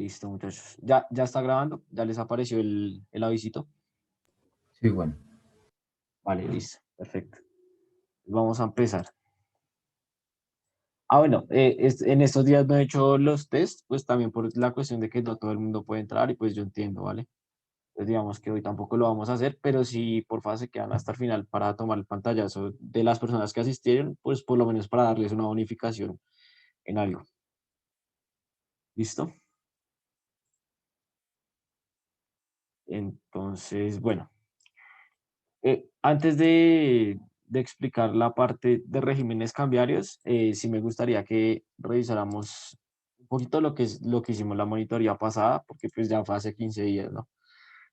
Listo, muchachos. Ya está grabando, ya les apareció el avisito. Sí, bueno. Vale, listo, perfecto. Vamos a empezar. Ah, bueno, en estos días no he hecho los test, pues también por la cuestión de que no todo el mundo puede entrar y pues yo entiendo, ¿vale? Pues digamos que hoy tampoco lo vamos a hacer, pero si por favor se quedan hasta el final para tomar el pantallazo de las personas que asistieron, pues por lo menos para darles una bonificación en algo. ¿Listo? Entonces, bueno, antes de explicar la parte de regímenes cambiarios, sí me gustaría que revisáramos un poquito lo que hicimos la monitoría pasada, porque pues ya fue hace 15 días, ¿no?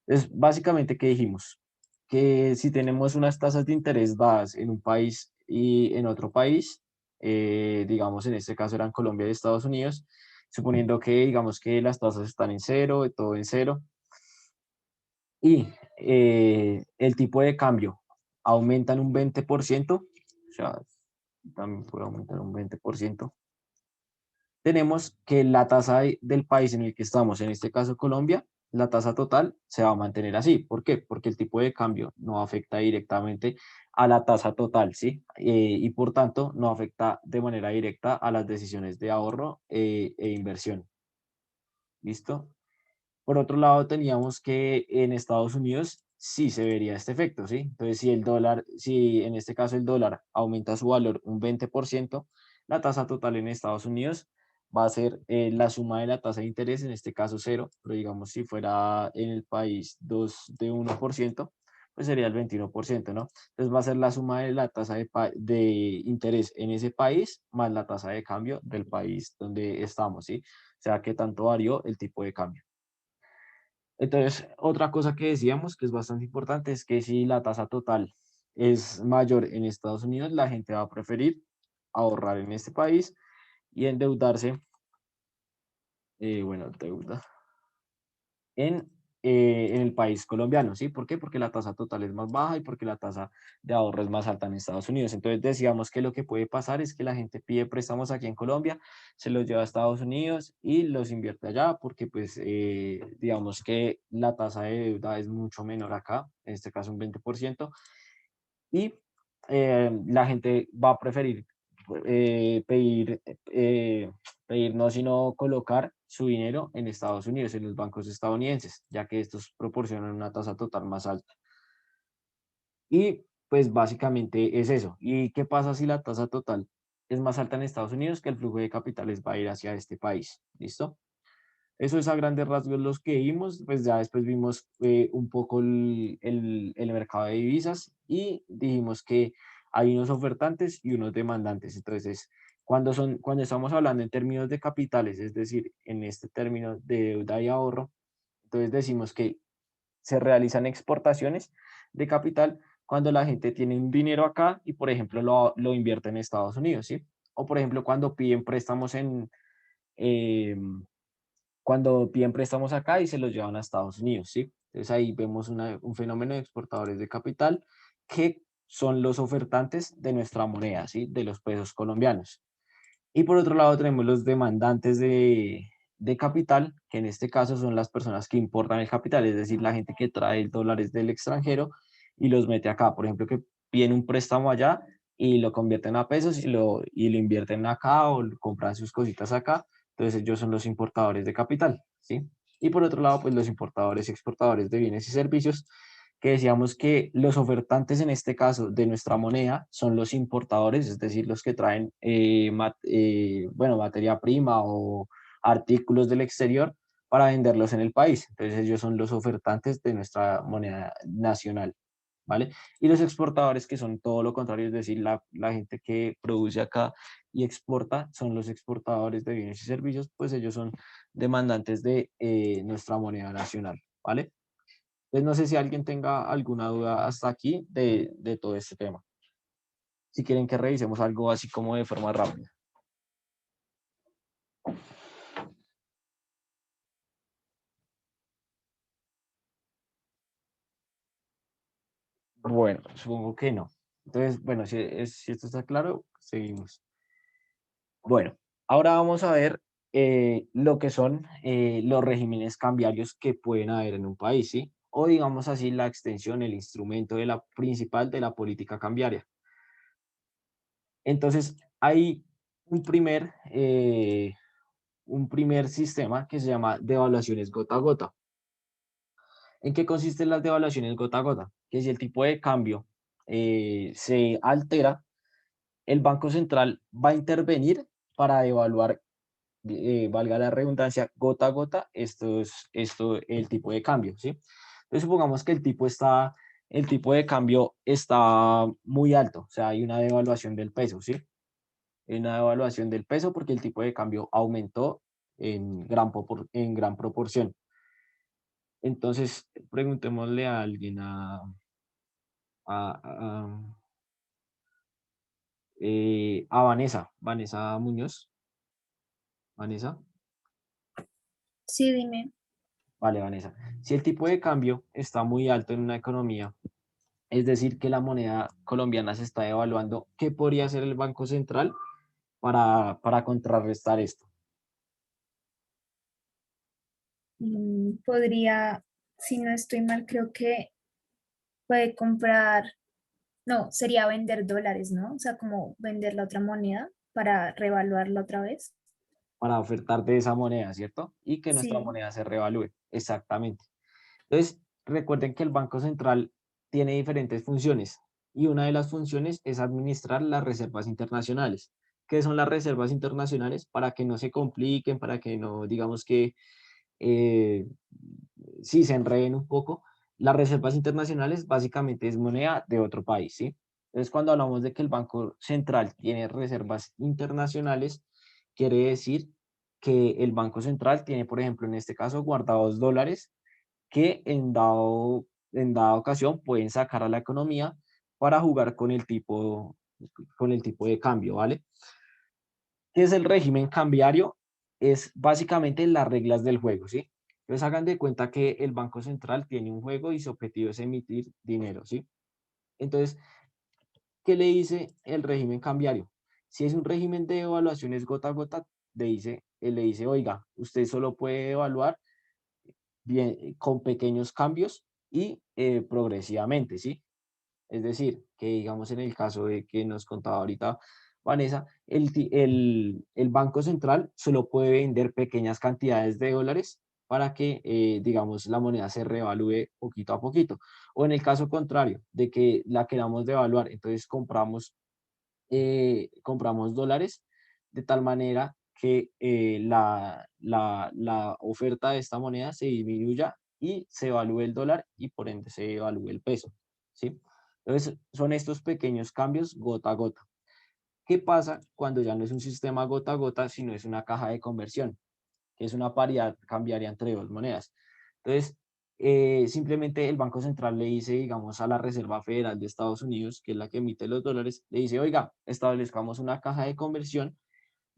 Es básicamente que dijimos que si tenemos unas tasas de interés dadas en un país y en otro país, digamos en este caso eran Colombia y Estados Unidos, suponiendo que digamos que las tasas están en cero, todo en cero, y el tipo de cambio aumenta en un 20%, o sea, también puede aumentar un 20%, tenemos que la tasa del país en el que estamos, en este caso Colombia, la tasa total se va a mantener así. ¿Por qué? Porque el tipo de cambio no afecta directamente a la tasa total, ¿sí? Y por tanto, no afecta de manera directa a las decisiones de ahorro e inversión. ¿Listo? Por otro lado, teníamos que en Estados Unidos sí se vería este efecto, ¿sí? Entonces, si el dólar, si en este caso el dólar aumenta su valor un 20%, la tasa total en Estados Unidos va a ser la suma de la tasa de interés, en este caso cero, pero digamos si fuera en el país 2 de 1%, pues sería el 21%, ¿no? Entonces va a ser la suma de la tasa de interés en ese país más la tasa de cambio del país donde estamos, ¿sí? O sea, que tanto varió el tipo de cambio. Entonces, otra cosa que decíamos que es bastante importante es que si la tasa total es mayor en Estados Unidos, la gente va a preferir ahorrar en este país y endeudarse, bueno, deuda en el país colombiano, ¿sí? ¿Por qué? Porque la tasa total es más baja y porque la tasa de ahorro es más alta en Estados Unidos. Entonces decíamos que lo que puede pasar es que la gente pide préstamos aquí en Colombia, se los lleva a Estados Unidos y los invierte allá porque pues digamos que la tasa de deuda es mucho menor acá, en este caso un 20%, y la gente va a preferir eh, pedir, eh, pedir no, sino colocar su dinero en Estados Unidos, en los bancos estadounidenses, ya que estos proporcionan una tasa total más alta. Y pues básicamente es eso. ¿Y qué pasa si la tasa total es más alta en Estados Unidos? Que el flujo de capitales va a ir hacia este país. ¿Listo? Eso es a grandes rasgos los que vimos, pues ya después vimos un poco el mercado de divisas y dijimos que hay unos ofertantes y unos demandantes. Entonces, cuando estamos hablando en términos de capitales, es decir, en este término de deuda y ahorro, entonces decimos que se realizan exportaciones de capital cuando la gente tiene un dinero acá y, por ejemplo, lo invierte en Estados Unidos, ¿sí? O, por ejemplo, em, cuando piden préstamos acá y se los llevan a Estados Unidos, ¿sí? Entonces ahí vemos un fenómeno de exportadores de capital que son los ofertantes de nuestra moneda, ¿sí? De los pesos colombianos. Y por otro lado tenemos los demandantes de capital, que en este caso son las personas que importan el capital, es decir, la gente que trae dólares del extranjero y los mete acá. Por ejemplo, que piden un préstamo allá y lo convierten a pesos y lo invierten acá o compran sus cositas acá. Entonces ellos son los importadores de capital, ¿sí? Y por otro lado, pues los importadores y exportadores de bienes y servicios, que decíamos que los ofertantes en este caso de nuestra moneda son los importadores, es decir, los que traen bueno, materia prima o artículos del exterior para venderlos en el país. Entonces ellos son los ofertantes de nuestra moneda nacional, ¿vale? Y los exportadores que son todo lo contrario, es decir, la gente que produce acá y exporta, son los exportadores de bienes y servicios, pues ellos son demandantes de nuestra moneda nacional, ¿vale? Entonces, no sé si alguien tenga alguna duda hasta aquí de todo este tema. Si quieren que revisemos algo así como de forma rápida. Bueno, supongo que no. Entonces, bueno, si esto está claro, seguimos. Bueno, ahora vamos a ver. lo que son los regímenes cambiarios que pueden haber en un país, ¿sí? O digamos así, la extensión, el instrumento de la principal de la política cambiaria. Entonces, hay un un primer sistema que se llama devaluaciones gota a gota. ¿En qué consisten las devaluaciones gota a gota? Que si el tipo de cambio se altera, el Banco Central va a intervenir para devaluar, valga la redundancia, gota a gota, el tipo de cambio, ¿sí? Entonces supongamos que el tipo de cambio está muy alto, o sea, hay una devaluación del peso, ¿sí? Hay una devaluación del peso porque el tipo de cambio aumentó en gran proporción. Entonces, preguntémosle a alguien, a, a Vanessa, Vanessa Muñoz. Vanessa, Sí, dime. vale, Vanessa. Si el tipo de cambio está muy alto en una economía, es decir, que la moneda colombiana se está devaluando, ¿qué podría hacer el Banco Central para contrarrestar esto? Podría, si no estoy mal, creo que puede comprar, no, sería vender dólares, ¿no? O sea, como vender la otra moneda para revaluarla otra vez. Para ofertar de esa moneda, ¿cierto? Y que nuestra Sí, moneda se revalúe. Exactamente. Entonces, recuerden que el Banco Central tiene diferentes funciones y una de las funciones es administrar las reservas internacionales. ¿Qué son las reservas internacionales? Para que no se compliquen, para que no, digamos que eh, sí se enreden un poco. Las reservas internacionales básicamente es moneda de otro país, ¿sí? Entonces, cuando hablamos de que el Banco Central tiene reservas internacionales, quiere decir que el Banco Central tiene, por ejemplo, en este caso, guardados dólares que en dada ocasión pueden sacar a la economía para jugar con el tipo de cambio, ¿vale? ¿Qué es el régimen cambiario? Es básicamente las reglas del juego, ¿sí? Entonces hagan de cuenta que el Banco Central tiene un juego y su objetivo es emitir dinero, ¿sí? Entonces, ¿qué le dice el régimen cambiario? Si es un régimen de evaluaciones gota a gota, él le dice, oiga, usted solo puede evaluar bien, con pequeños cambios y progresivamente, ¿sí? Es decir, que digamos en el caso de que nos contaba ahorita Vanessa, el Banco Central solo puede vender pequeñas cantidades de dólares para que, digamos, la moneda se revalúe poquito a poquito. O en el caso contrario, de que la queramos devaluar, entonces compramos dólares de tal manera que la oferta de esta moneda se disminuya y se evalúe el dólar y por ende se evalúe el peso, ¿sí? Entonces, son estos pequeños cambios gota a gota. ¿Qué pasa cuando ya no es un sistema gota a gota, sino es una caja de conversión, que es una paridad cambiaria entre dos monedas? Entonces, simplemente el Banco Central le dice, digamos, a la Reserva Federal de Estados Unidos, que es la que emite los dólares, le dice, oiga, establezcamos una caja de conversión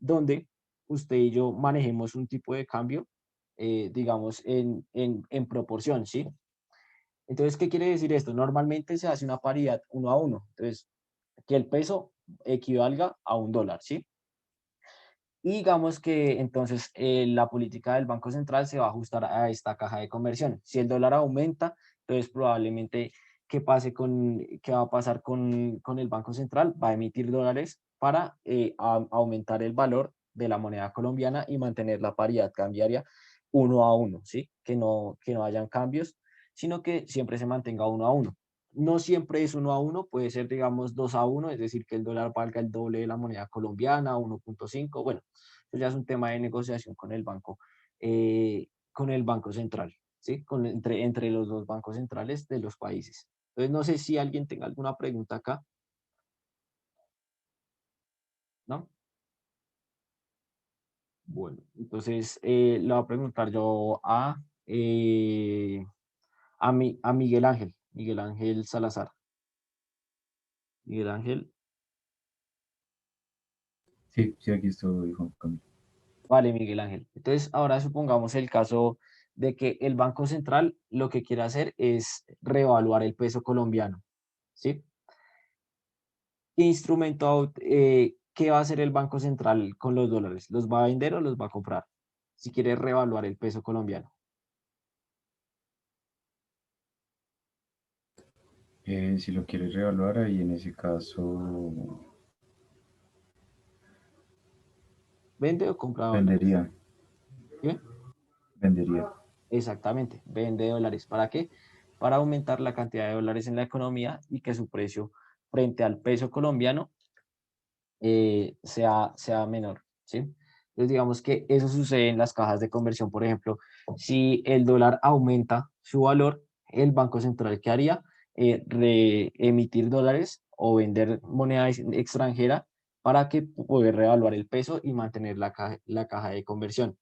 donde usted y yo manejemos un tipo de cambio, digamos, en proporción, ¿sí? Entonces, ¿qué quiere decir esto? Normalmente se hace una paridad uno a uno. Entonces, que el peso equivalga a un dólar, ¿sí? Y digamos que entonces la política del Banco Central se va a ajustar a esta caja de conversión. Si el dólar aumenta, entonces probablemente qué va a pasar con el Banco Central, va a emitir dólares para aumentar el valor de la moneda colombiana y mantener la paridad cambiaria uno a uno, ¿sí? Que no hayan cambios, sino que siempre se mantenga uno a uno. No siempre es uno a uno, puede ser, digamos, 2 a uno, es decir, que el dólar valga el doble de la moneda colombiana, 1.5. Bueno, eso ya es un tema de negociación con el Banco Central, ¿sí? Entre los dos bancos centrales de los países. Entonces, no sé si alguien tenga alguna pregunta acá, ¿no? Bueno, entonces le voy a preguntar yo a Miguel Ángel Salazar. Miguel Ángel, Sí, sí, aquí estoy, Juan Camilo. vale, Miguel Ángel. Entonces, ahora supongamos el caso de que el Banco Central lo que quiere hacer es reevaluar el peso colombiano, ¿sí? ¿Qué ¿qué va a hacer el Banco Central con los dólares? ¿Los va a vender o los va a comprar? Si quiere revaluar el peso colombiano. Si lo quieres reevaluar, ahí en ese caso ¿Vende o compra dólares? vendería, ¿Sí? vendería. Exactamente, vende dólares. ¿Para qué? Para aumentar la cantidad de dólares en la economía y que su precio frente al peso colombiano sea menor, ¿sí? Entonces, digamos que eso sucede en las cajas de conversión, por ejemplo, si el dólar aumenta su valor, el Banco Central, ¿qué haría? Reemitir dólares o vender moneda extranjera para que poder revaluar el peso y mantener la caja de conversión.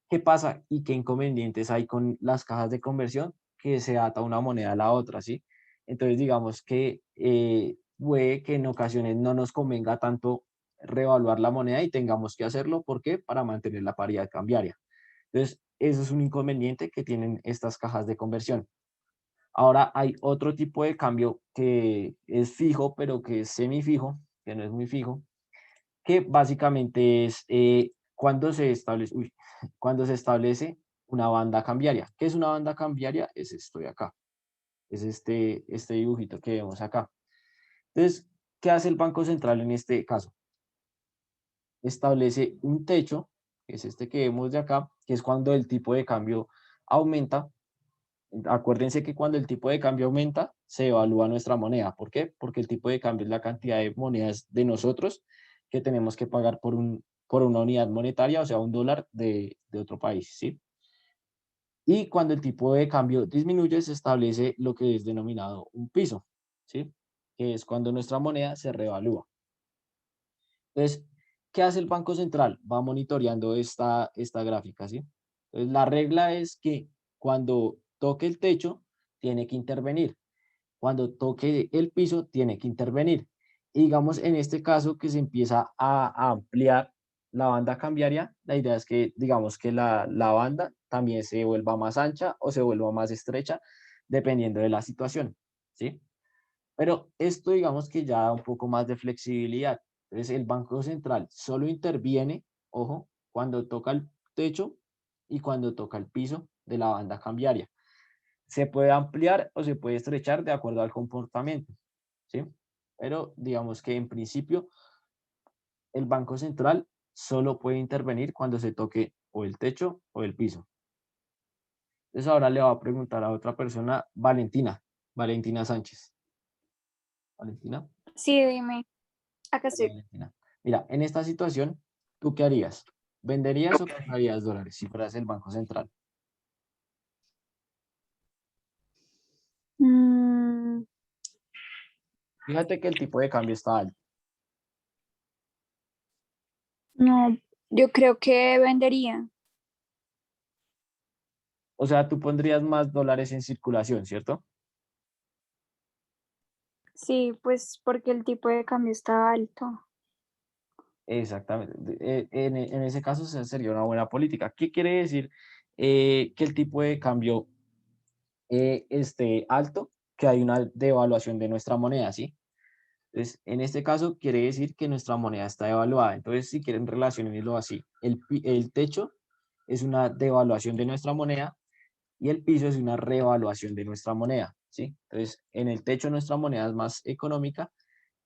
¿Qué pasa y qué inconvenientes hay con las cajas de conversión? Que se ata una moneda a la otra, ¿sí? Entonces, digamos que puede que en ocasiones no nos convenga tanto revaluar la moneda y tengamos que hacerlo. ¿Por qué? Para mantener la paridad cambiaria. Entonces, eso es un inconveniente que tienen estas cajas de conversión. Ahora hay otro tipo de cambio que es fijo, pero que es semifijo, que no es muy fijo, que básicamente es cuando se establece una banda cambiaria. ¿Qué es una banda cambiaria? Es esto de acá, es este dibujito que vemos acá. Entonces, ¿qué hace el Banco Central en este caso? Establece un techo, que es este que vemos de acá, que es cuando el tipo de cambio aumenta. Acuérdense que cuando el tipo de cambio aumenta, se evalúa nuestra moneda. ¿Por qué? Porque el tipo de cambio es la cantidad de monedas de nosotros que tenemos que pagar por una unidad monetaria, o sea, un dólar de otro país, ¿sí? Y cuando el tipo de cambio disminuye, se establece lo que es denominado un piso, ¿sí? Que es cuando nuestra moneda se revalúa. Entonces, ¿qué hace el Banco Central? Va monitoreando esta gráfica, ¿sí? Entonces, la regla es que cuando toque el techo, tiene que intervenir. Cuando toque el piso, tiene que intervenir. Y digamos, en este caso que se empieza a ampliar la banda cambiaria, la idea es que, digamos, que la banda también se vuelva más ancha o se vuelva más estrecha, dependiendo de la situación, ¿sí? Pero esto, digamos que ya da un poco más de flexibilidad. Entonces, el Banco Central solo interviene, ojo, cuando toca el techo y cuando toca el piso de la banda cambiaria. Se puede ampliar o se puede estrechar de acuerdo al comportamiento, ¿sí? Pero digamos que en principio el Banco Central solo puede intervenir cuando se toque o el techo o el piso. Entonces ahora le voy a preguntar a otra persona, Valentina Sánchez. Valentina, Sí, dime, acá hola, estoy. Valentina. Mira, en esta situación, ¿tú qué harías? ¿Venderías o comprarías dólares si fueras el Banco Central? Mm, Fíjate que el tipo de cambio está alto. no, yo creo que vendería. O sea, tú pondrías más dólares en circulación, ¿cierto? Sí, pues porque el tipo de cambio está alto. Exactamente. En ese caso sería una buena política. ¿Qué quiere decir que el tipo de cambio esté alto? Que hay una devaluación de nuestra moneda, ¿sí? Entonces, en este caso quiere decir que nuestra moneda está devaluada. Entonces, si quieren relacionarlo así, el techo es una devaluación de nuestra moneda y el piso es una revaluación de nuestra moneda, ¿sí? Entonces, en el techo nuestra moneda es más económica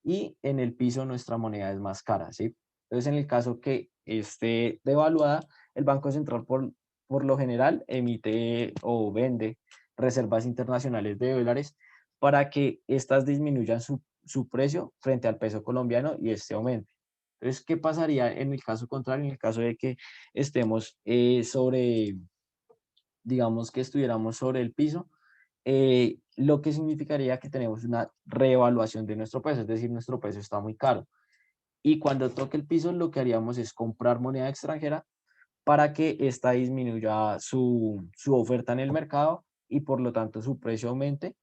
y en el piso nuestra moneda es más cara, ¿sí? Entonces, en el caso que esté devaluada, el Banco Central por lo general emite o vende reservas internacionales de dólares para que éstas disminuyan su precio frente al peso colombiano y este aumente. Entonces, ¿qué pasaría en el caso contrario? En el caso de que estemos digamos que estuviéramos sobre el piso, lo que significaría que tenemos una reevaluación de nuestro peso, es decir, nuestro peso está muy caro. Y cuando toque el piso, lo que haríamos es comprar moneda extranjera para que ésta disminuya su oferta en el mercado y por lo tanto su precio aumente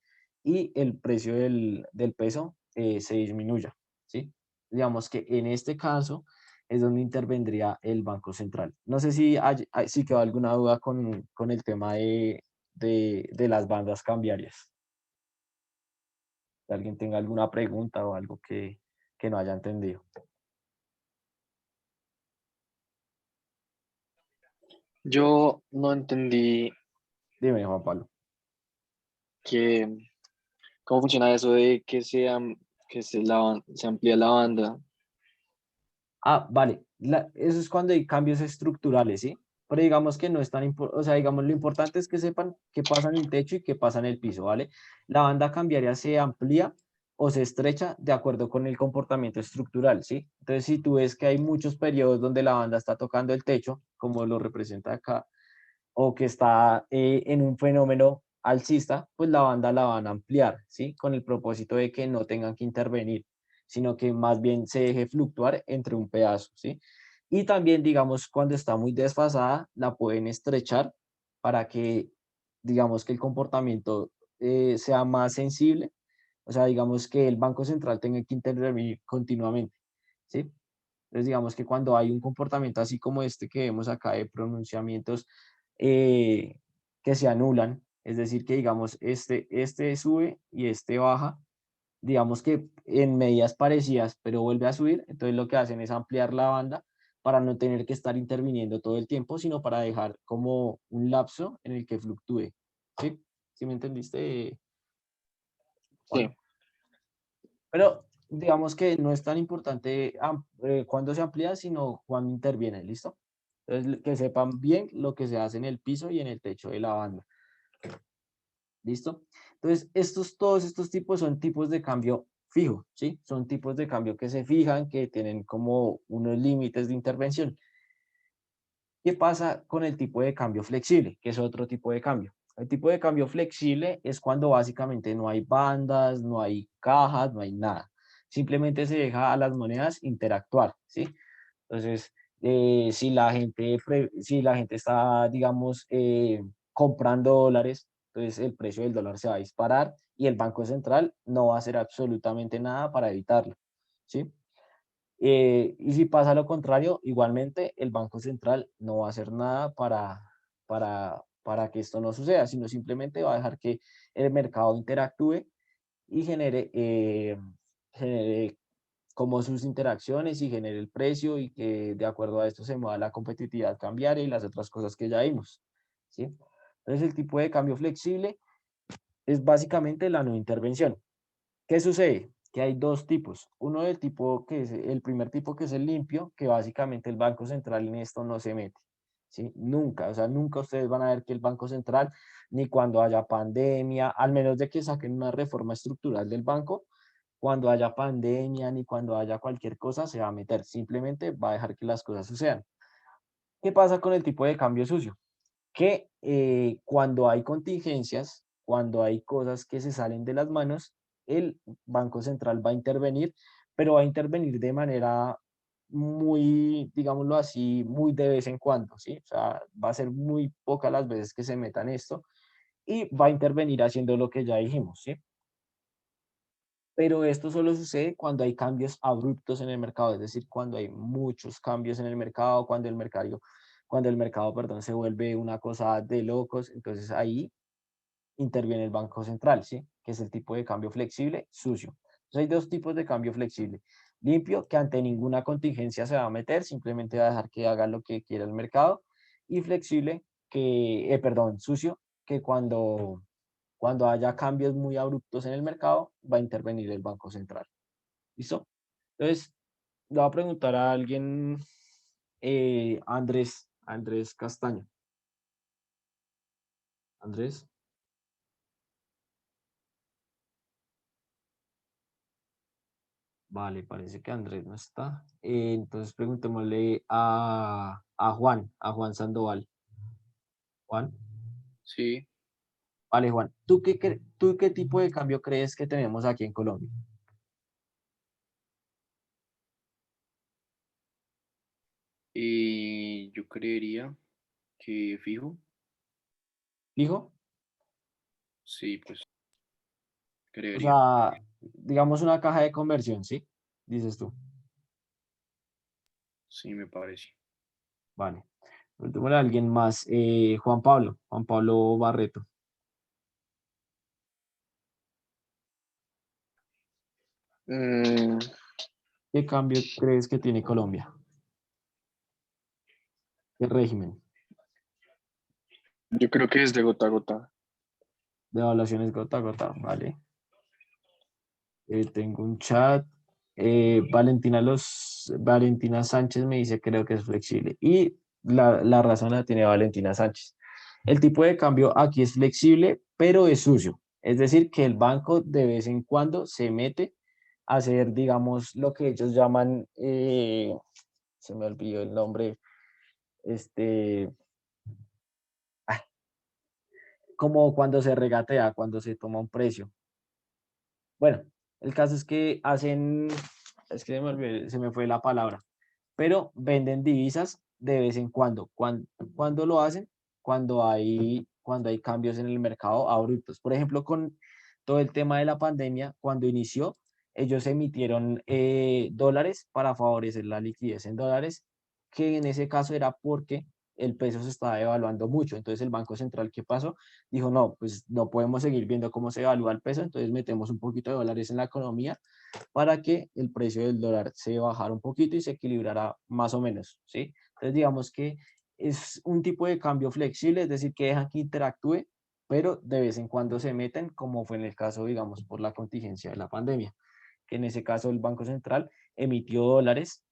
y el precio del peso se disminuya, ¿sí? Digamos que en este caso es donde intervendría el Banco Central. No sé si quedó alguna duda con el tema de las bandas cambiarias. Si alguien tenga alguna pregunta o algo que no haya entendido. Yo no entendí Dime, Juan Pablo. que, cómo funciona eso de que se amplía la banda. Ah, vale. Eso es cuando hay cambios estructurales, ¿sí? Pero digamos que no es tan importante, o sea, digamos, lo importante es que sepan qué pasa en el techo y qué pasa en el piso, ¿vale? La banda cambiaria se amplía o se estrecha de acuerdo con el comportamiento estructural, ¿sí? Entonces, si tú ves que hay muchos periodos donde la banda está tocando el techo, como lo representa acá, o que está en un fenómeno alcista, pues la banda la van a ampliar, ¿sí? Con el propósito de que no tengan que intervenir, sino que más bien se deje fluctuar entre un pedazo, ¿sí? Y también, digamos, cuando está muy desfasada, la pueden estrechar para que, digamos, que el comportamiento sea más sensible, o sea, digamos que el Banco Central tenga que intervenir continuamente, ¿sí? Entonces, digamos que cuando hay un comportamiento así como este que vemos acá de pronunciamientos eh, que se anulan, es decir, que digamos este sube y este baja, digamos que en medidas parecidas, pero vuelve a subir, entonces lo que hacen es ampliar la banda para no tener que estar interviniendo todo el tiempo, sino para dejar como un lapso en el que fluctúe. ¿Sí? ¿Sí me entendiste, Sí, Juan? Pero digamos que no es tan importante cuándo se amplía, sino cuándo interviene, ¿listo? Entonces, que sepan bien lo que se hace en el piso y en el techo de la banda. ¿Listo? Entonces, todos estos tipos son tipos de cambio fijo, ¿sí? Son tipos de cambio que se fijan, que tienen como unos límites de intervención. ¿Qué pasa con el tipo de cambio flexible, que es otro tipo de cambio? El tipo de cambio flexible es cuando básicamente no hay bandas, no hay cajas, no hay nada. Simplemente se deja a las monedas interactuar, ¿sí? Entonces, si la gente está, digamos, comprando dólares, entonces el precio del dólar se va a disparar y el Banco Central no va a hacer absolutamente nada para evitarlo, ¿sí? Y si pasa lo contrario, igualmente el Banco Central no va a hacer nada para que esto no suceda, sino simplemente va a dejar que el mercado interactúe y genere como sus interacciones y genere el precio y que de acuerdo a esto se mueva la competitividad cambiaria y las otras cosas que ya vimos, ¿sí? Entonces el tipo de cambio flexible es básicamente la no intervención. ¿Qué sucede? Que hay dos tipos. Uno del tipo que es el primer tipo que es el limpio, que básicamente el Banco Central en esto no se mete. ¿Sí? Nunca, o sea, nunca ustedes van a ver que el Banco Central, ni cuando haya pandemia, al menos de que saquen una reforma estructural del banco, cuando haya pandemia, ni cuando haya cualquier cosa, se va a meter. Simplemente va a dejar que las cosas sucedan. ¿Qué pasa con el tipo de cambio sucio? Que cuando hay contingencias, cuando hay cosas que se salen de las manos, el Banco Central va a intervenir, pero va a intervenir de manera muy, digámoslo así, muy de vez en cuando, ¿sí? O sea, va a ser muy pocas las veces que se metan esto y va a intervenir haciendo lo que ya dijimos, ¿sí? Pero esto solo sucede cuando hay cambios abruptos en el mercado, es decir, cuando hay muchos cambios en el mercado, cuando el mercado, perdón, se vuelve una cosa de locos, entonces ahí interviene el Banco Central, ¿sí? Que es el tipo de cambio flexible, sucio. Entonces hay dos tipos de cambio flexible. Limpio, que ante ninguna contingencia se va a meter, simplemente va a dejar que haga lo que quiera el mercado. Y flexible, perdón, sucio, que cuando haya cambios muy abruptos en el mercado, va a intervenir el Banco Central. ¿Listo? Entonces, le voy a preguntar a alguien, Andrés Castaño. Andrés, vale, parece que Andrés no está. Entonces, preguntémosle a Juan Sandoval. Juan, sí. vale, Juan, ¿tú qué tipo de cambio crees que tenemos aquí en Colombia? Y yo creería que fijo, ¿Fijo? sí, pues O creería. sea, digamos una caja de conversión, ¿sí? Dices tú. Sí, me parece. Vale. Preguntémosle a alguien más. Juan Pablo Barreto. Mm, ¿Qué cambio crees que tiene Colombia? ¿Qué régimen? Yo creo que es de gota a gota. De evaluaciones gota a gota, ¿vale? Tengo un chat. Valentina Sánchez me dice creo que es flexible. Y la razón la tiene Valentina Sánchez. El tipo de cambio aquí es flexible, pero es sucio. Es decir, que el banco de vez en cuando se mete a hacer, digamos, lo que ellos llaman, se me olvidó el nombre, este, ah, como cuando se regatea, cuando se toma un precio. Bueno, el caso es que hacen, es que se me fue la palabra, pero venden divisas de vez en cuando. ¿Cuándo lo hacen? Cuando hay cambios en el mercado abruptos. Por ejemplo, con todo el tema de la pandemia, cuando inició, ellos emitieron dólares para favorecer la liquidez en dólares, que en ese caso era porque el peso se estaba devaluando mucho. Entonces el Banco Central, ¿qué pasó? Dijo, no, pues no podemos seguir viendo cómo se evalúa el peso, entonces metemos un poquito de dólares en la economía para que el precio del dólar se bajara un poquito y se equilibrara más o menos, ¿sí? Entonces, digamos que es un tipo de cambio flexible, es decir, que dejan que interactúe, pero de vez en cuando se meten, como fue en el caso, digamos, por la contingencia de la pandemia, que en ese caso el Banco Central emitió dólares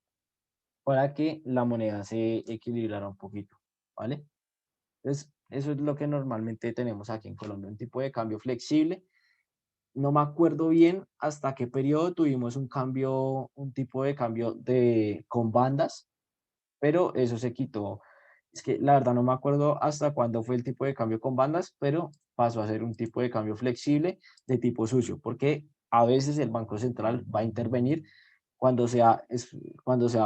para que la moneda se equilibrara un poquito, ¿vale? Entonces, eso es lo que normalmente tenemos aquí en Colombia, un tipo de cambio flexible. No me acuerdo bien hasta qué periodo tuvimos un cambio, un tipo de cambio con bandas, pero eso se quitó. Es que la verdad no me acuerdo hasta cuándo fue el tipo de cambio con bandas, pero pasó a ser un tipo de cambio flexible de tipo sucio, porque a veces el Banco Central va a intervenir cuando sea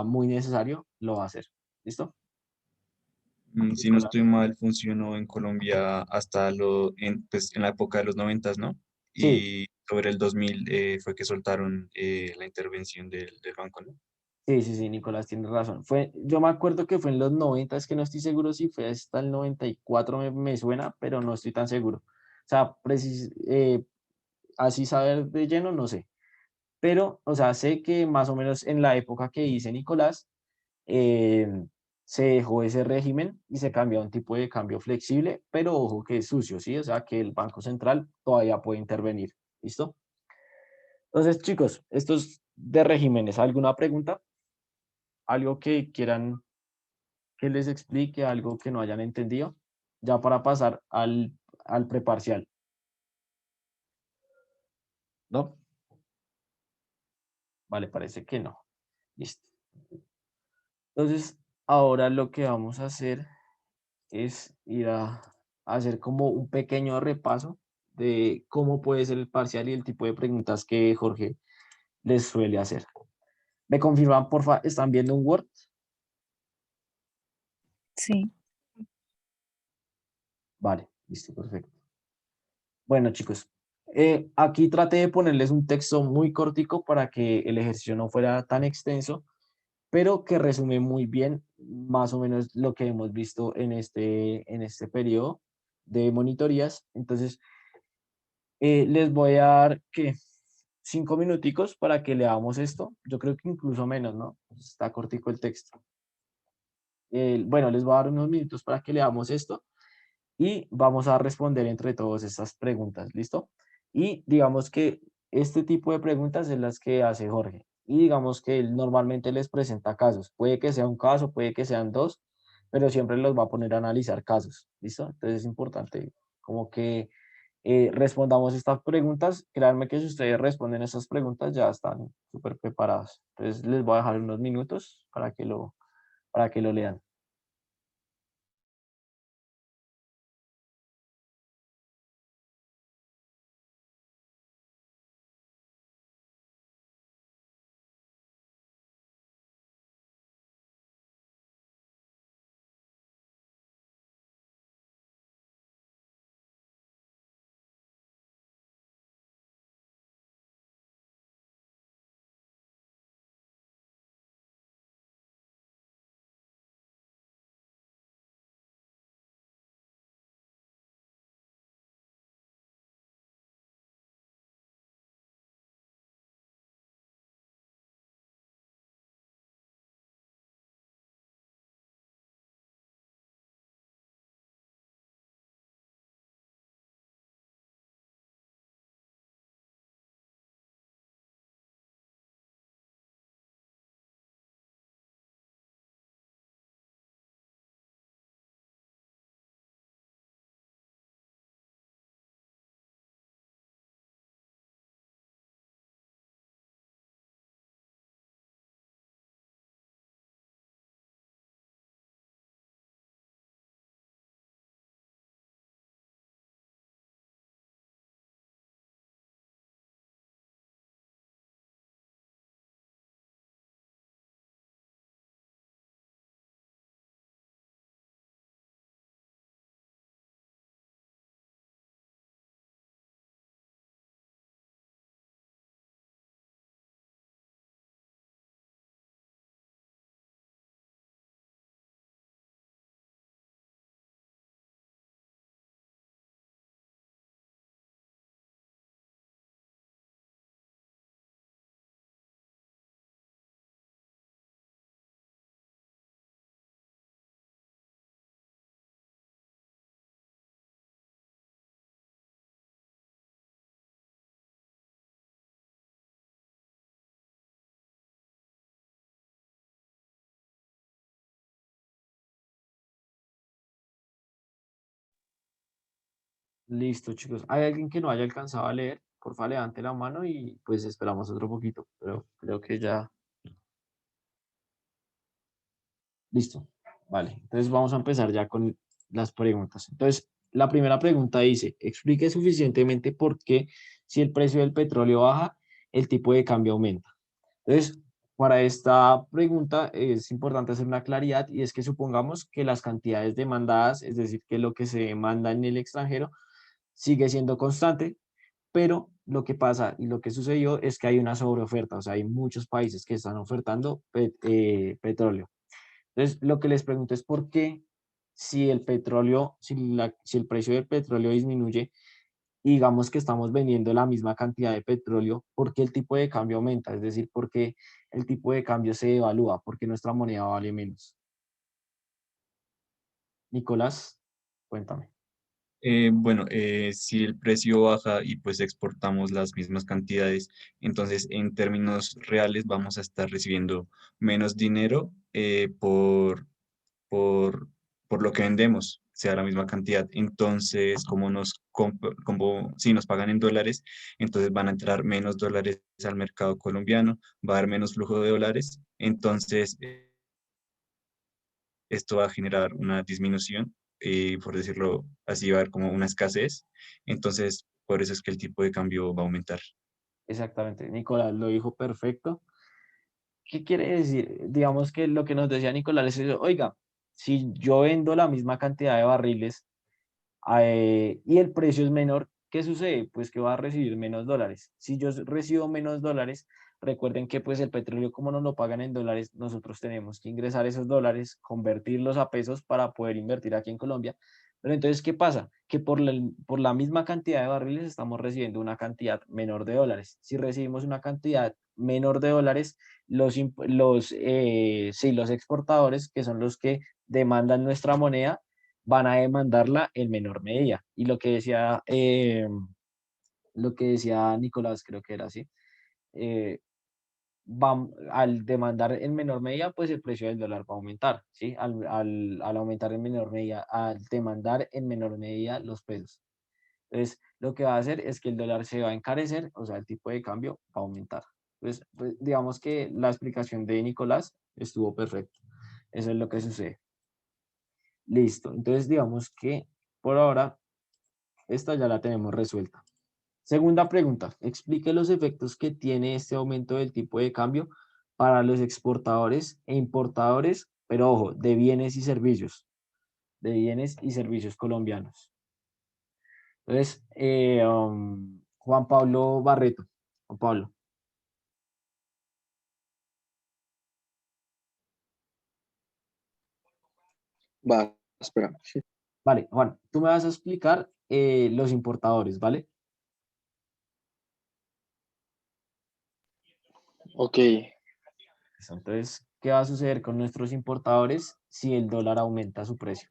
muy necesario, lo va a hacer. ¿Listo? Si no estoy mal, funcionó en Colombia hasta pues, en la época de los noventas, ¿no? Sí, Y sobre el 2000 fue que soltaron la intervención del banco, ¿no? sí, Nicolás, tienes razón. Yo me acuerdo que fue en los 90, es que no estoy seguro si fue hasta el 94, me suena, pero no estoy tan seguro. O sea, así saber de lleno, no sé. Pero, o sea, sé que más o menos en la época que dice Nicolás, eh, se dejó ese régimen y se cambió a un tipo de cambio flexible, pero ojo que es sucio, ¿sí? O sea, que el Banco Central todavía puede intervenir. ¿Listo? Entonces, chicos, estos de regímenes, ¿alguna pregunta? ¿Algo que quieran que les explique, algo que no hayan entendido? Ya para pasar al preparcial, ¿no? Vale, parece que no. Listo. Entonces, ahora lo que vamos a hacer es ir a hacer como un pequeño repaso de cómo puede ser el parcial y el tipo de preguntas que Jorge les suele hacer. ¿Me confirman, porfa? ¿Están viendo un Word? Sí. Vale, listo, perfecto. Bueno, chicos, aquí traté de ponerles un texto muy cortico para que el ejercicio no fuera tan extenso, pero que resume muy bien más o menos lo que hemos visto en este periodo de monitorías. Entonces, les voy a dar que 5 minuticos para que leamos esto. Yo creo que incluso menos, ¿no? Está cortico el texto. Bueno, les voy a dar unos minutos para que leamos esto y vamos a responder entre todos estas preguntas, ¿listo? Y digamos que este tipo de preguntas es las que hace Jorge. Y digamos que él normalmente les presenta casos. Puede que sea un caso, puede que sean dos, pero siempre los va a poner a analizar casos, ¿listo? Entonces es importante como que respondamos estas preguntas. Créanme que si ustedes responden estas preguntas ya están súper preparados. Entonces les voy a dejar unos minutos para que lo lean. Listo, chicos. ¿Hay alguien que no haya alcanzado a leer? Porfa, levante la mano y pues esperamos otro poquito, pero creo que ya. Listo. Vale, entonces vamos a empezar ya con las preguntas. Entonces, la primera pregunta dice, explique suficientemente por qué si el precio del petróleo baja, el tipo de cambio aumenta. Entonces, para esta pregunta es importante hacer una claridad y es que supongamos que las cantidades demandadas, es decir, que lo que se demanda en el extranjero sigue siendo constante, pero lo que pasa y lo que sucedió es que hay una sobreoferta, o sea, hay muchos países que están ofertando petróleo. Entonces, lo que les pregunto es por qué si el petróleo, si el precio del petróleo disminuye y digamos que estamos vendiendo la misma cantidad de petróleo, ¿por qué el tipo de cambio aumenta? Es decir, ¿por qué el tipo de cambio se devalúa? ¿Por qué nuestra moneda vale menos? Nicolás, cuéntame. Bueno, si el precio baja y pues exportamos las mismas cantidades, entonces en términos reales vamos a estar recibiendo menos dinero por, por lo que vendemos, sea la misma cantidad. Entonces, como si nos pagan en dólares, entonces van a entrar menos dólares al mercado colombiano, va a haber menos flujo de dólares. Entonces, esto va a generar una disminución, por decirlo así, va a haber como una escasez. Entonces, por eso es que el tipo de cambio va a aumentar. Exactamente, Nicolás lo dijo perfecto. ¿Qué quiere decir? Digamos que lo que nos decía Nicolás es, oiga, si yo vendo la misma cantidad de barriles y el precio es menor, ¿qué sucede? Pues que va a recibir menos dólares. Si yo recibo menos dólares, recuerden que pues el petróleo como nos lo pagan en dólares, nosotros tenemos que ingresar esos dólares, convertirlos a pesos para poder invertir aquí en Colombia. Pero entonces, ¿qué pasa? Que por la misma cantidad de barriles estamos recibiendo una cantidad menor de dólares. Si recibimos una cantidad menor de dólares, sí, los exportadores, que son los que demandan nuestra moneda, van a demandarla en menor medida. Y lo que decía Nicolás, creo que era así, eh, al demandar en menor medida, pues el precio del dólar va a aumentar, ¿sí? Al aumentar en menor medida, al demandar en menor medida los pesos. Entonces, lo que va a hacer es que el dólar se va a encarecer, o sea, el tipo de cambio va a aumentar. Entonces, pues, digamos que la explicación de Nicolás estuvo perfecta. Eso es lo que sucede. Listo. Entonces, digamos que por ahora esta ya la tenemos resuelta. Segunda pregunta, explique los efectos que tiene este aumento del tipo de cambio para los exportadores e importadores, pero ojo, de bienes y servicios colombianos. Entonces, Juan Pablo Barreto. Juan Pablo. Va, espera. Vale, Juan, tú me vas a explicar los importadores, ¿vale? Ok. Entonces, ¿qué va a suceder con nuestros importadores si el dólar aumenta su precio?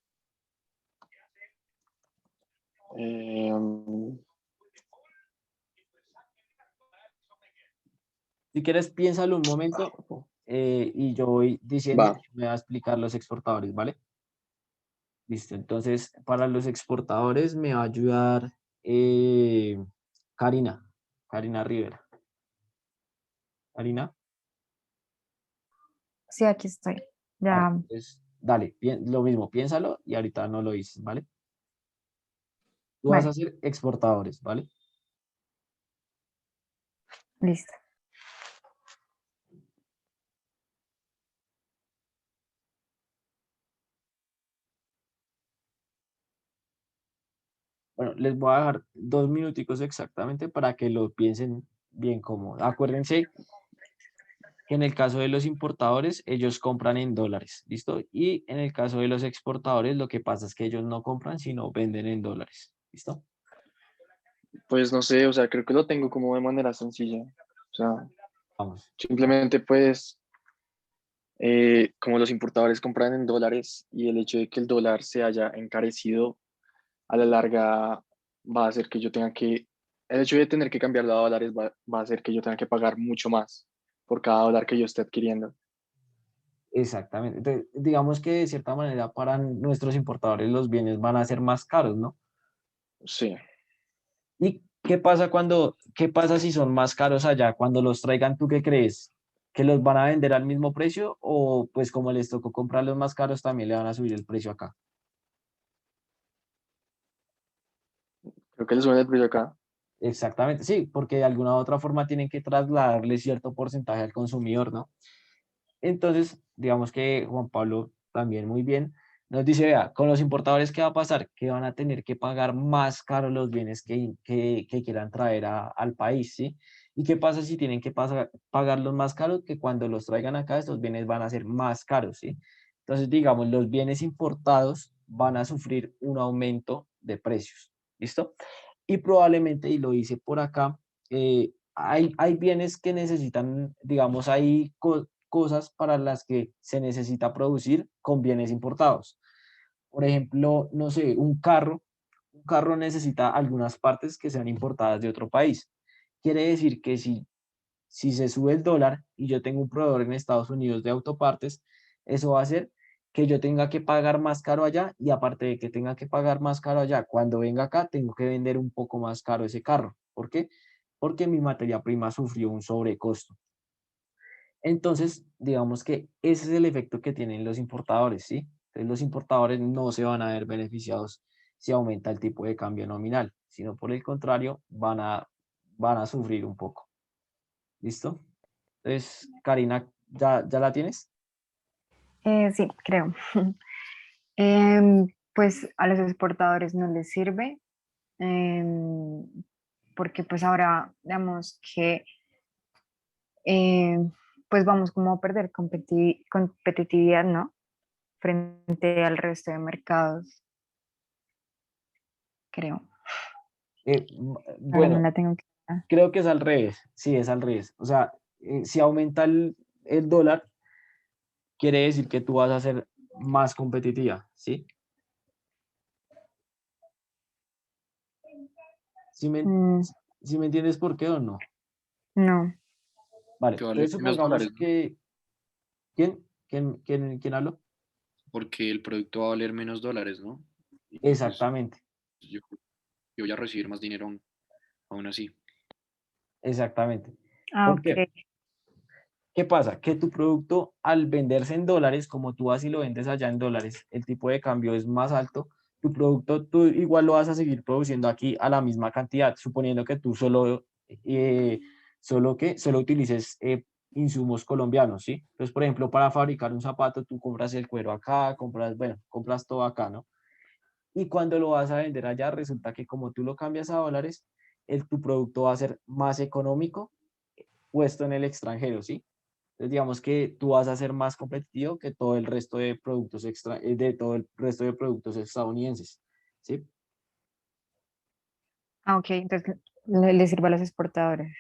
em, Si quieres, piénsalo un momento y yo voy diciendo, va. me va a explicar los exportadores, ¿vale? Listo, entonces para los exportadores me va a ayudar eh, Karina, Karina Rivera. Karina, Sí, aquí estoy. vale, Ya, entonces dale, lo mismo, piénsalo y ahorita no lo dices, ¿vale? Tú vas a vale, ser exportadores, ¿vale? listo. Bueno, les voy a dejar 2 minuticos exactamente para que lo piensen bien cómodo. Acuérdense que en el caso de los importadores, ellos compran en dólares, ¿listo? Y en el caso de los exportadores, lo que pasa es que ellos no compran, sino venden en dólares, ¿listo? Pues no sé, o sea, creo que lo tengo como de manera sencilla. O sea, Vamos. simplemente pues, como los importadores compran en dólares y el hecho de que el dólar se haya encarecido a la larga va a hacer que yo tenga que, el hecho de tener que cambiarlo a dólares va a hacer que yo tenga que pagar mucho más por cada dólar que yo esté adquiriendo. Exactamente. Entonces, digamos que de cierta manera para nuestros importadores los bienes van a ser más caros, ¿no? Sí, ¿Y qué pasa si son más caros allá? Cuando los traigan, ¿tú qué crees? ¿Que los van a vender al mismo precio o pues como les tocó comprarlos más caros, también le van a subir el precio acá? Creo que le suben el precio acá. Exactamente, sí, porque de alguna u otra forma tienen que trasladarle cierto porcentaje al consumidor, ¿no? Entonces, digamos que Juan Pablo también muy bien nos dice, vea, con los importadores, ¿qué va a pasar? Que van a tener que pagar más caro los bienes que quieran traer al país, ¿sí? ¿Y qué pasa si tienen que pagarlos más caros? Que cuando los traigan acá, estos bienes van a ser más caros, ¿sí? Entonces, digamos, los bienes importados van a sufrir un aumento de precios, ¿listo? Y probablemente, y lo hice por acá, hay bienes que necesitan, digamos, hay cosas para las que se necesita producir con bienes importados. Por ejemplo, no sé, un carro necesita algunas partes que sean importadas de otro país. Quiere decir que si se sube el dólar y yo tengo un proveedor en Estados Unidos de autopartes, eso va a hacer que yo tenga que pagar más caro allá y aparte de que tenga que pagar más caro allá, cuando venga acá tengo que vender un poco más caro ese carro. ¿Por qué? Porque mi materia prima sufrió un sobrecosto. Entonces, digamos que ese es el efecto que tienen los importadores, ¿sí? Entonces, los importadores no se van a ver beneficiados si aumenta el tipo de cambio nominal, sino por el contrario, van a sufrir un poco. ¿Listo? Entonces, Karina, ¿ya la tienes? Sí, creo. Pues a los exportadores no les sirve, em, porque pues ahora, digamos que pues vamos como a perder competitividad, ¿no? Frente al resto de mercados, creo. Ahora no Bueno, la tengo que... creo que es al revés. Sí, es al revés. O sea, si aumenta el dólar, quiere decir que tú vas a ser más competitiva, ¿sí? ¿Sí me, Mm, sí me entiendes por qué o no? no. Vale, Que vale entonces menos supongamos dólares, ¿no? que... ¿Quién habló? Porque el producto va a valer menos dólares, ¿no? Y pues Exactamente, yo, yo voy a recibir más dinero aún así. exactamente. Ah, ¿Por ok. qué? ¿Qué pasa? Que tu producto al venderse en dólares, como tú vas y lo vendes allá en dólares, el tipo de cambio es más alto, tu producto tú igual lo vas a seguir produciendo aquí a la misma cantidad, suponiendo que tú solo utilices insumos colombianos, ¿sí? Entonces, por ejemplo, para fabricar un zapato, tú compras el cuero acá, compras todo acá, ¿no? Y cuando lo vas a vender allá, resulta que como tú lo cambias a dólares, tu producto va a ser más económico puesto en el extranjero, ¿sí? Entonces, digamos que tú vas a ser más competitivo que todo el resto de productos de todo el resto de productos estadounidenses, ¿sí? Ah, ok. Entonces le sirve a los exportadores.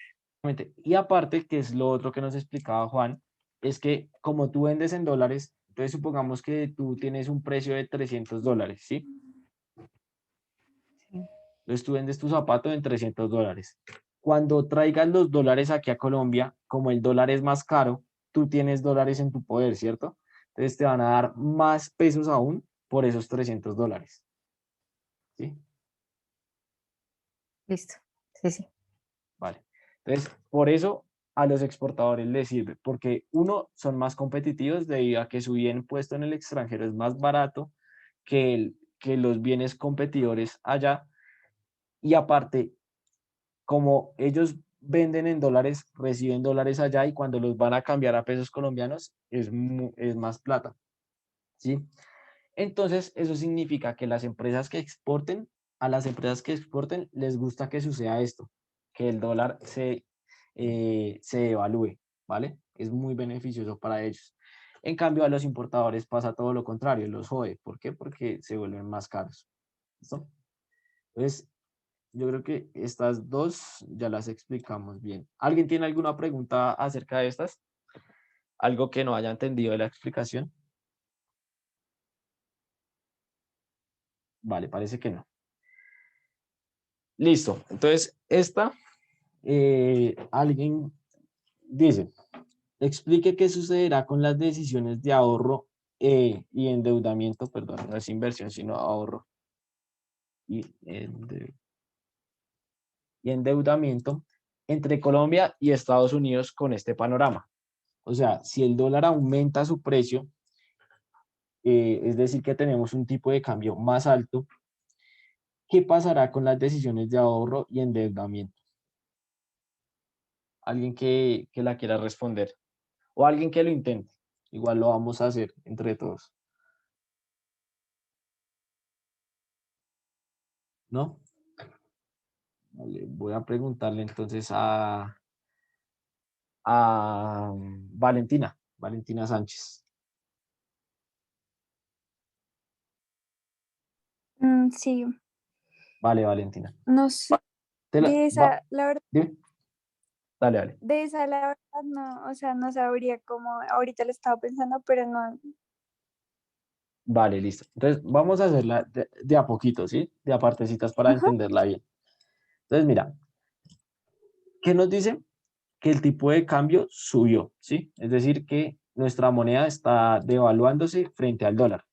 Y aparte, que es lo otro que nos explicaba Juan, es que como tú vendes en dólares, entonces supongamos que tú tienes un precio de $300, ¿sí? Sí. Entonces tú vendes tu zapato en $300. Cuando traigan los dólares aquí a Colombia, como el dólar es más caro, tú tienes dólares en tu poder, ¿cierto? Entonces te van a dar más pesos aún por esos $300, ¿sí? Listo. Sí, sí. Vale. Entonces, por eso a los exportadores les sirve, porque uno, son más competitivos debido a que su bien puesto en el extranjero es más barato que los bienes competidores allá. Y aparte, como ellos venden en dólares, reciben dólares allá y cuando los van a cambiar a pesos colombianos es más plata, ¿sí? Entonces, eso significa que a las empresas que exporten les gusta que suceda esto, que el dólar se devalúe, ¿vale? Es muy beneficioso para ellos. En cambio, a los importadores pasa todo lo contrario, los jode. ¿Por qué? Porque se vuelven más caros. ¿Listo? Entonces, yo creo que estas dos ya las explicamos bien. ¿Alguien tiene alguna pregunta acerca de estas? ¿Algo que no haya entendido de la explicación? Vale, parece que no. Listo. Entonces, alguien dice, explique qué sucederá con las decisiones de ahorro y endeudamiento, perdón, no es inversión, sino ahorro y endeudamiento. y endeudamiento entre Colombia y Estados Unidos con este panorama. O sea, si el dólar aumenta su precio, es decir, que tenemos un tipo de cambio más alto, ¿qué pasará con las decisiones de ahorro y endeudamiento? Alguien que la quiera responder o alguien que lo intente. Igual lo vamos a hacer entre todos. ¿No? Vale, voy a preguntarle entonces a Valentina, Valentina Sánchez. Sí, Vale, Valentina. no sé, Te la- de va- esa, la verdad, dime. Dale, dale. de esa, la verdad, no, o sea, no sabría cómo, ahorita lo estaba pensando, pero no, Vale, listo. Entonces, vamos a hacerla de a poquito, ¿sí? De a partecitas para ajá, entenderla bien. Entonces, mira, ¿qué nos dice? Que el tipo de cambio subió, ¿sí? Es decir, que nuestra moneda está devaluándose frente al dólar.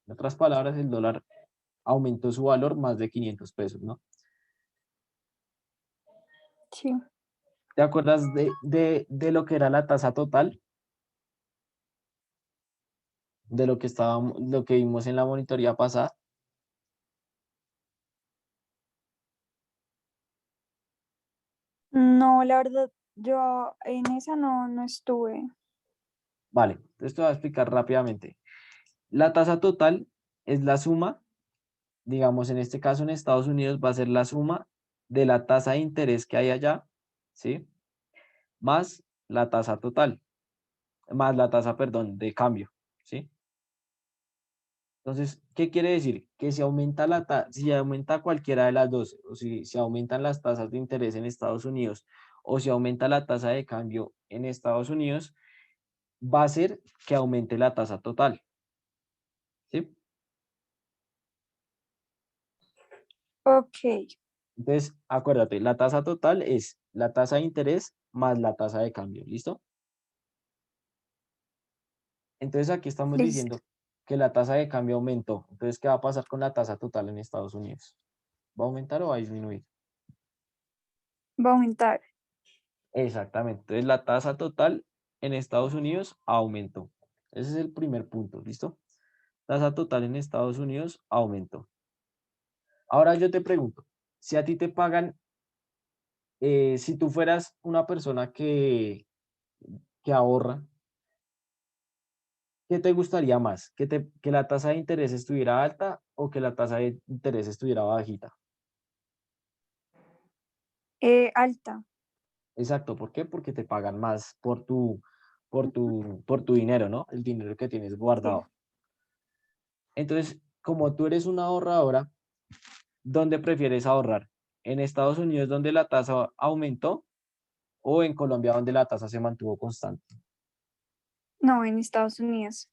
En otras palabras, el dólar aumentó su valor más de 500 pesos, ¿no? sí. ¿Te acuerdas de lo que era la tasa total? De lo que estábamos, lo que vimos en la monitoría pasada. No, la verdad, yo en esa no estuve. Vale, entonces te voy a explicar rápidamente. La tasa total es la suma, digamos, en este caso en Estados Unidos va a ser la suma de la tasa de interés que hay allá, ¿sí? Más la tasa total, más la tasa, perdón, de cambio, ¿sí? Entonces, ¿qué quiere decir? Que si aumenta si aumenta cualquiera de las dos, o si aumentan las tasas de interés en Estados Unidos, o si aumenta la tasa de cambio en Estados Unidos, va a ser que aumente la tasa total, ¿sí? Ok, Entonces, acuérdate, la tasa total es la tasa de interés más la tasa de cambio, ¿listo? Entonces, aquí estamos listo, diciendo que la tasa de cambio aumentó. Entonces, ¿qué va a pasar con la tasa total en Estados Unidos? ¿Va a aumentar o va a disminuir? va a aumentar. Exactamente. Entonces, la tasa total en Estados Unidos aumentó. Ese es el primer punto, ¿listo? Tasa total en Estados Unidos aumentó. Ahora yo te pregunto, si a ti te pagan, si tú fueras una persona que ahorra, ¿qué te gustaría más? ¿Que la tasa de interés estuviera alta o que la tasa de interés estuviera bajita? Alta, Exacto, ¿por qué? Porque te pagan más por tu dinero, ¿no? El dinero que tienes sí. guardado. Entonces, como tú eres una ahorradora, ¿dónde prefieres ahorrar? ¿En Estados Unidos donde la tasa aumentó o en Colombia donde la tasa se mantuvo constante? No, en Estados Unidos.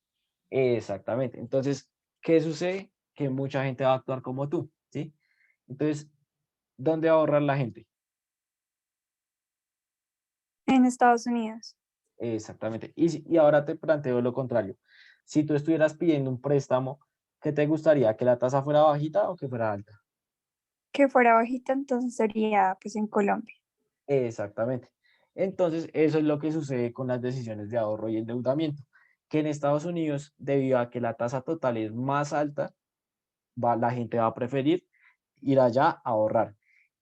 Exactamente. Entonces, ¿qué sucede? Que mucha gente va a actuar como tú, ¿sí? Entonces, ¿dónde va a ahorrar la gente? En Estados Unidos. Exactamente. Y ahora te planteo lo contrario. Si tú estuvieras pidiendo un préstamo, ¿qué te gustaría? ¿Que la tasa fuera bajita o que fuera alta? Que fuera bajita, entonces sería pues en Colombia. Exactamente. Entonces, eso es lo que sucede con las decisiones de ahorro y endeudamiento, que en Estados Unidos, debido a que la tasa total es más alta, la gente va a preferir ir allá a ahorrar.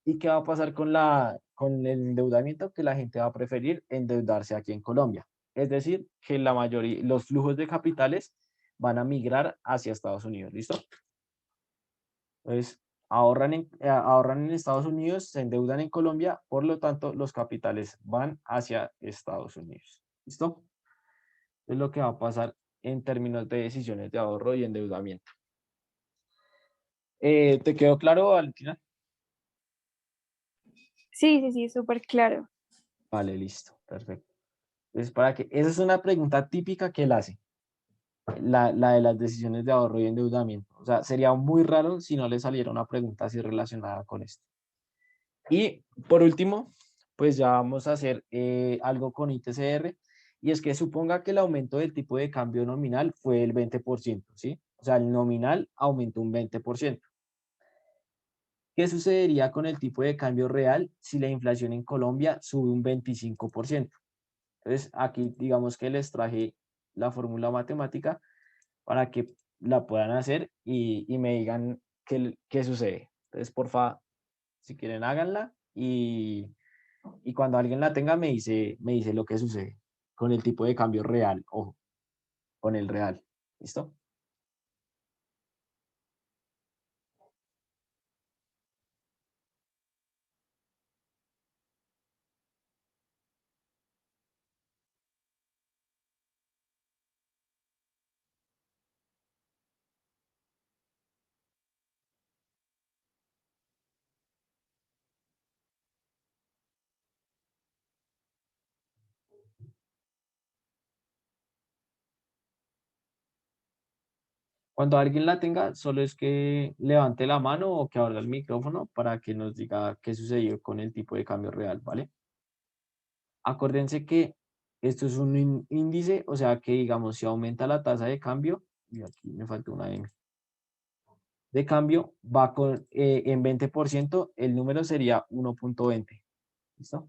¿Y qué va a pasar con el endeudamiento? Que la gente va a preferir endeudarse aquí en Colombia. Es decir, que la mayoría, los flujos de capitales van a migrar hacia Estados Unidos. ¿Listo? Entonces, ahorran en Estados Unidos, se endeudan en Colombia, por lo tanto, los capitales van hacia Estados Unidos. ¿Listo? Es lo que va a pasar en términos de decisiones de ahorro y endeudamiento. ¿Te quedó claro, Valentina? Sí, sí, sí, súper claro. Vale, listo, perfecto. Entonces, esa es una pregunta típica que él hace, la de las decisiones de ahorro y endeudamiento. O sea, sería muy raro si no le saliera una pregunta así relacionada con esto. Y por último, pues ya vamos a hacer algo con ITCR, y es que suponga que el aumento del tipo de cambio nominal fue el 20%, ¿sí? O sea, el nominal aumentó un 20%. ¿Qué sucedería con el tipo de cambio real si la inflación en Colombia sube un 25%? Entonces, aquí digamos que les traje la fórmula matemática para que la puedan hacer y me digan qué sucede. Entonces, porfa, si quieren, háganla y cuando alguien la tenga me dice lo que sucede con el tipo de cambio real, ojo, con el real. ¿Listo? Cuando alguien la tenga, solo es que levante la mano o que abra el micrófono para que nos diga qué sucedió con el tipo de cambio real, ¿vale? Acuérdense que esto es un índice, o sea que digamos, si aumenta la tasa de cambio, y aquí me falta una M, de cambio, va en 20%, el número sería 1.20. ¿Listo?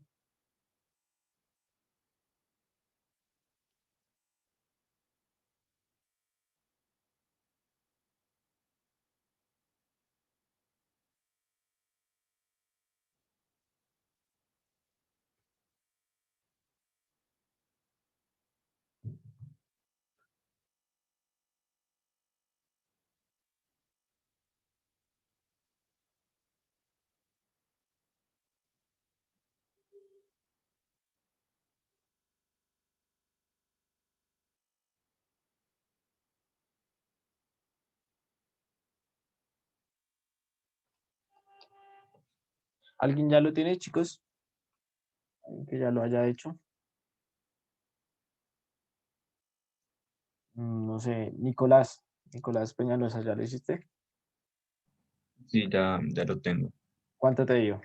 ¿Alguien ya lo tiene, chicos? ¿Alguien que ya lo haya hecho? No sé, Nicolás Peñalosa, ¿ya lo hiciste? Sí, ya lo tengo. ¿Cuánto te dio?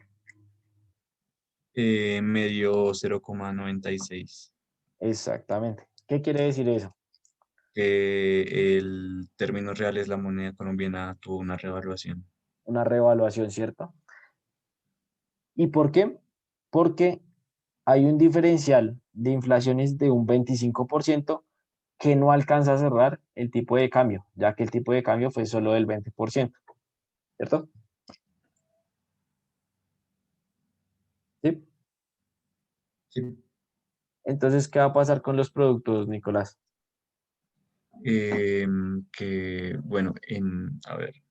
Me dio 0,96. Exactamente. ¿Qué quiere decir eso? Que el término real es la moneda colombiana tuvo una revaluación. Una revaluación, ¿cierto? ¿Y por qué? Porque hay un diferencial de inflaciones de un 25% que no alcanza a cerrar el tipo de cambio, ya que el tipo de cambio fue solo del 20%, ¿cierto? ¿Sí? Sí. Entonces, ¿qué va a pasar con los productos, Nicolás? Que, bueno, a ver,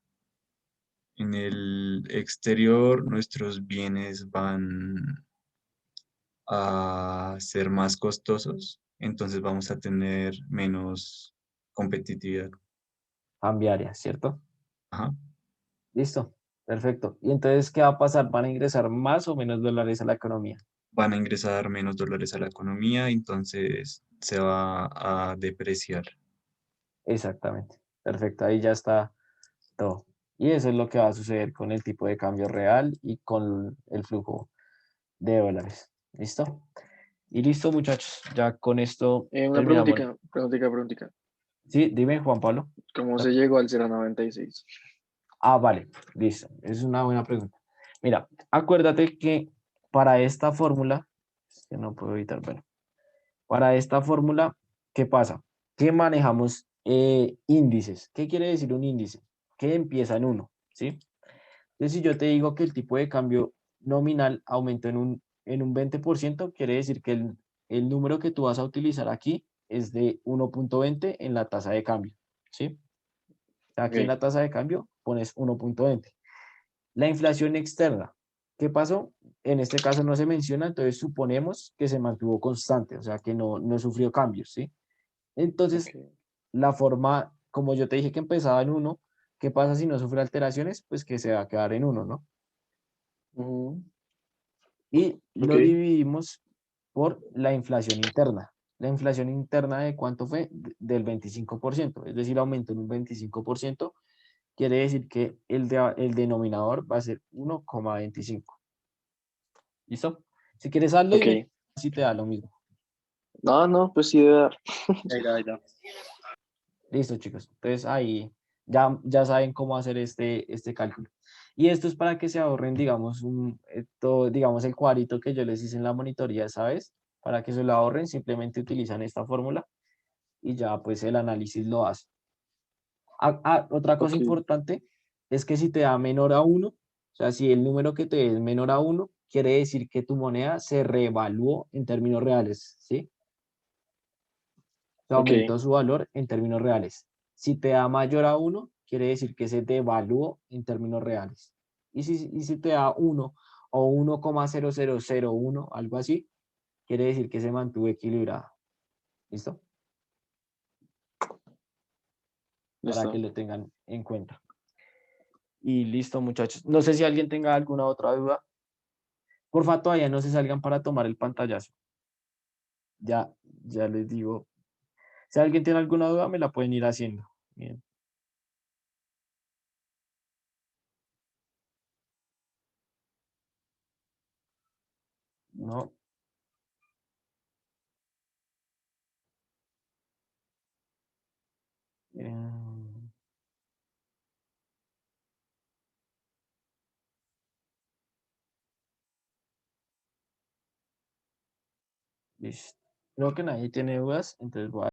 en el exterior nuestros bienes van a ser más costosos, entonces vamos a tener menos competitividad. Cambiaria, ¿cierto? Ajá. Listo, perfecto. ¿Y entonces qué va a pasar? ¿Van a ingresar más o menos dólares a la economía? Van a ingresar menos dólares a la economía, entonces se va a depreciar. Exactamente, perfecto, ahí ya está todo. Y eso es lo que va a suceder con el tipo de cambio real y con el flujo de dólares. ¿Listo? Y listo, muchachos, ya con esto Una terminamos. preguntita. Sí, dime, Juan Pablo. ¿Cómo se llegó al 0,96? Ah, vale, listo. Es una buena pregunta. Mira, acuérdate que para esta fórmula, es que no puedo evitar, bueno, para esta fórmula, ¿qué pasa? Que manejamos índices. ¿Qué quiere decir un índice? Que empieza en 1, ¿sí? Entonces, si yo te digo que el tipo de cambio nominal aumentó en un 20%, quiere decir que el número que tú vas a utilizar aquí es de 1.20 en la tasa de cambio, ¿sí? Aquí en Ok, la tasa de cambio pones 1.20. La inflación externa, ¿qué pasó? En este caso no se menciona, entonces suponemos que se mantuvo constante, o sea que no sufrió cambios, ¿sí? Entonces, ok. la forma, como yo te dije que empezaba en 1, ¿qué pasa si no sufre alteraciones? Pues que se va a quedar en 1, ¿no? Ujú, Y lo ok. dividimos por la inflación interna. La inflación interna de cuánto fue? Del 25%, es decir, aumentó en un 25%, quiere decir que el denominador va a ser 1,25. ¿Listo? Si quieres hazlo y Ok. me si te da lo mismo. No, pues sí debe dar. Ahí da, ahí da. Listo, chicos. Entonces ahí ya saben cómo hacer este cálculo. Y esto es para que se ahorren, digamos, digamos, el cuadrito que yo les hice en la monitoría, ¿sabes? Para que se lo ahorren, simplemente utilizan esta fórmula y ya pues el análisis lo hace. Otra cosa Ok, importante es que si te da menor a 1, o sea, si el número que te dé es menor a 1, quiere decir que tu moneda se reevaluó en términos reales, ¿sí? Se ok, aumentó su valor en términos reales. Si te da mayor a 1, quiere decir que se devaluó en términos reales. Y si te da 1 o 1,0001, algo así, quiere decir que se mantuvo equilibrada. ¿Listo? Para que listo. lo tengan en cuenta. Y listo, muchachos. No sé si alguien tenga alguna otra duda. Porfa, todavía no se salgan para tomar el pantallazo. Ya les digo. Si alguien tiene alguna duda, me la pueden ir haciendo. Bien. No. eh, listo. Creo que nadie tiene dudas, entonces voy a